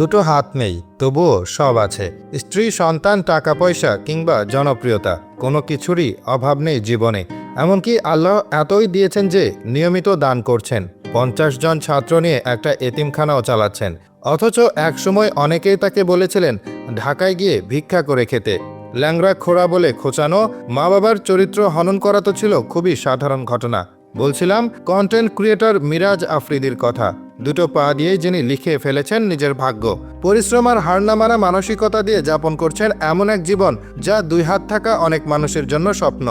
দুটো হাত নেই, তবুও সব আছে। স্ত্রী, সন্তান, টাকা পয়সা কিংবা জনপ্রিয়তা, কোনো কিছুরই অভাব নেই জীবনে। এমনকি আল্লাহ এতই দিয়েছেন যে নিয়মিত দান করছেন। 50 জন ছাত্র নিয়ে একটা এতিমখানাও চালাচ্ছেন। অথচ একসময় অনেকেই তাকে বলেছিলেন ঢাকায় গিয়ে ভিক্ষা করে খেতে। ল্যাংড়া খোড়া বলে খোঁচানো, মা বাবার চরিত্র হনন করা তো ছিল খুবই সাধারণ ঘটনা। বলছিলাম কন্টেন্ট ক্রিয়েটর মিরাজ আফ্রিদির কথা। দুটো পা দিয়েই যিনি লিখে ফেলেছেন নিজের ভাগ্য। পরিশ্রম আর হার না মানা মানসিকতা দিয়ে যাপন করছেন এমন এক জীবন যা দুই হাত থাকা অনেক মানুষের জন্য স্বপ্ন।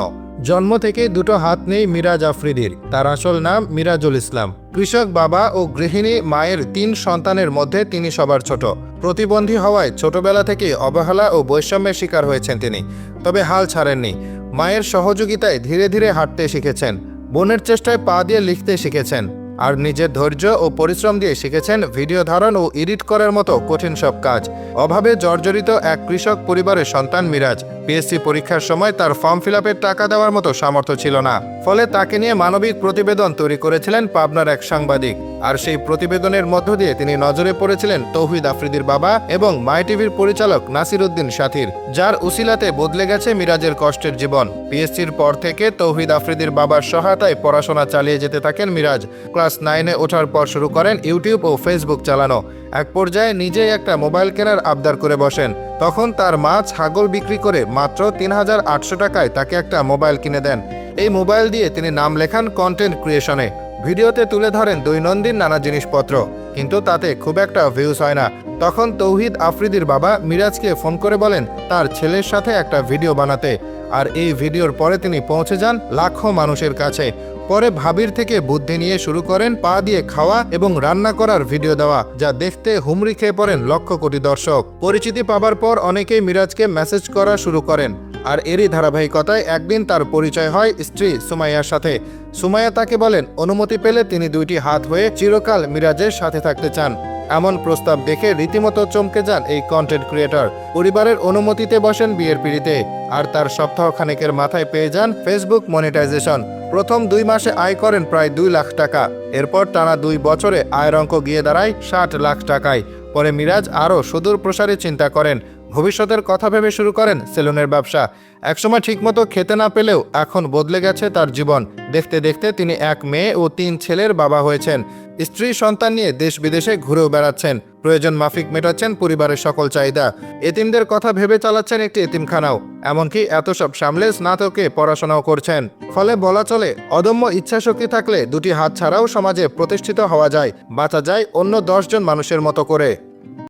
জন্ম থেকেই দুটো হাত নেই মিরাজ আফ্রিদির। তার আসল নাম মিরাজুল ইসলাম। কৃষক বাবা ও গৃহিণী মায়ের 3 সন্তানের মধ্যে তিনি সবার ছোট। প্রতিবন্ধী হওয়ায় ছোটবেলা থেকেই অবহেলা ও বৈষম্যের শিকার হয়েছেন তিনি। তবে হাল ছাড়েননি। মায়ের সহযোগিতায় ধীরে ধীরে হাঁটতে শিখেছেন, বোনের চেষ্টায় পা দিয়ে লিখতে শিখেছেন, আর নিজের ধৈর্য ও পরিশ্রম দিয়ে শিখেছেন ভিডিও ধারণ ও এডিট করার মতো কঠিন সব কাজ। অভাবে জর্জরিত এক কৃষক পরিবারের সন্তান মিরাজ। পিএসসি পরীক্ষার সময় তার ফর্ম ফিল আপের টাকা দেওয়ার মতো সামর্থ্য ছিল না। ফলে তাকে নিয়ে মানবিক প্রতিবেদন তৈরি করেছিলেন পাবনার এক সাংবাদিক। আর সেই প্রতিবেদনের মধ্য দিয়ে তিনি নজরে পড়েছিলেন তৌহিদ আফ্রিদির বাবা এবং মাই টিভির পরিচালক নাসির উদ্দিন সাথীর, যার উসিলাতে বদলে গেছে মিরাজের কষ্টের জীবন। পিএসসির পর থেকে তৌহিদ আফ্রিদির বাবার সহায়তায় পড়াশোনা চালিয়ে যেতে থাকেন মিরাজ। ক্লাস 9-এ ওঠার পর শুরু করেন ইউটিউব ও ফেসবুক চালানো। এক পর্যায়ে নিজেই একটা মোবাইল কেনার আবদার করে বসেন। তখন তার মা ছাগল বিক্রি করে মাত্র 3800 টাকায় তাকে একটা মোবাইল কিনে দেন। এই মোবাইল দিয়ে তিনি নাম লেখান কন্টেন্ট ক্রিয়েশনে। ভিডিওতে তুলে ধরেন দৈনন্দিন নানা জিনিসপত্র, কিন্তু তাতে খুব একটা ভিউজ হয় না। তখন তৌহিদ আফ্রিদির বাবা মিরাজকে ফোন করে বলেন তার ছেলের সাথে একটা ভিডিও বানাতে। আর এই ভিডিওর পরে তিনি পৌঁছে যান লাখো মানুষের কাছে। পরে ভাবির থেকে বুদ্ধি নিয়ে শুরু করেন পা দিয়ে খাওয়া এবং রান্না করার ভিডিও দেওয়া, যা দেখতে হুমড়ি খেয়ে পড়েন লক্ষ কোটি দর্শক। পরিচিতি পাবার পর অনেকেই মিরাজকে মেসেজ করা শুরু করেন। আর এরই ধারাবাহিকতায় একদিন তার পরিচয় হয় স্ত্রী সুমাইয়ার সাথে। সুমাইয়া তাকে বলেন অনুমতি পেলে তিনি 2টি হাত হয়ে চিরকাল মিরাজের সাথে থাকতে চান। এমন প্রস্তাব দেখে রীতিমতো চমকে যান এই কন্টেন্ট ক্রিয়েটর। পরিবারের অনুমতিতে বসেন বিয়ের পিঁড়িতে। আর তার সপ্তাহখানেকের মাথায় পেয়ে যান ফেসবুক মনিটাইজেশন। প্রথম 2 মাসে আয় করেন প্রায় 2 লাখ টাকা। এরপর টানা 2 বছরে আয়ের অঙ্ক গিয়ে দাঁড়ায় 60 লাখ টাকায়। পরে মিরাজ আরও সুদূর প্রসারে চিন্তা করেন। ভবিষ্যতের কথা ভেবে শুরু করেন সেলুনের ব্যবসা। একসময় ঠিকমতো খেতে না পেলেও এখন বদলে গেছে তার জীবন। দেখতে দেখতে তিনি 1 মেয়ে ও 3 ছেলের বাবা হয়েছেন। স্ত্রী সন্তান নিয়ে দেশ বিদেশে ঘুরেও বেড়াচ্ছেন। প্রয়োজন মাফিক মেটাচ্ছেন পরিবারের সকল চাহিদা। এতিমদের কথা ভেবে চালাচ্ছেন একটি এতিমখানাও। এমনকি এত সব সামলে স্নাতকে পড়াশোনাও করছেন। ফলে বলা চলে অদম্য ইচ্ছাশক্তি থাকলে 2টি হাত ছাড়াও সমাজে প্রতিষ্ঠিত হওয়া যায়, বাঁচা যায় অন্য 10 জন মানুষের মতো করে।